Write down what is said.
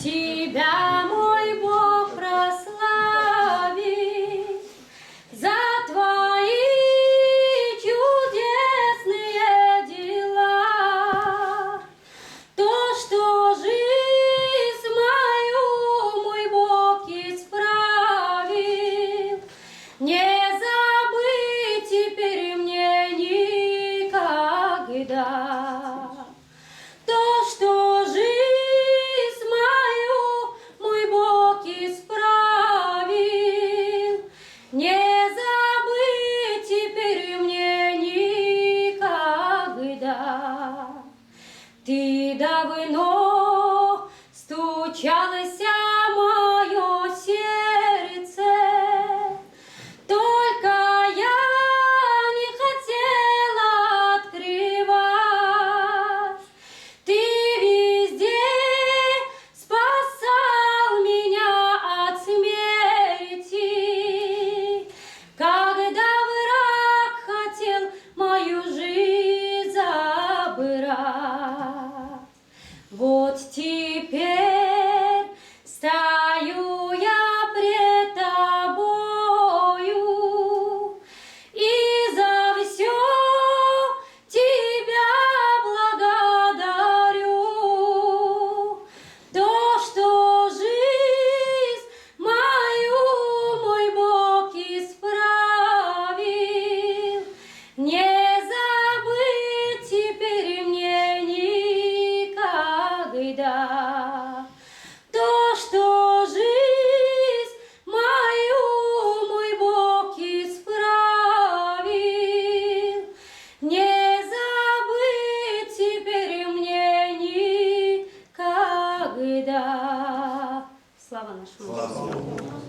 Тебя, мой Бог, прославит за Твои чудесные дела. То, что жизнь мою, мой Бог, исправил, не забыть теперь мне никогда. То, что жизнь мою, мой Бог, исправил, не забыть теперь мне никогда. Ты давно стучалось мое сердце, только я не хотела открывать. Ты везде спасал меня от смерти, когда враг хотел мою жизнь забрать. Вот теперь стою я пред Тобою и за все Тебя благодарю. То, что жизнь мою, мой Бог, исправил, не забыть теперь мне никогда. То, что жизнь мою, мой Бог, исправил, не забыть теперь мне никогда. Слава нашему Богу.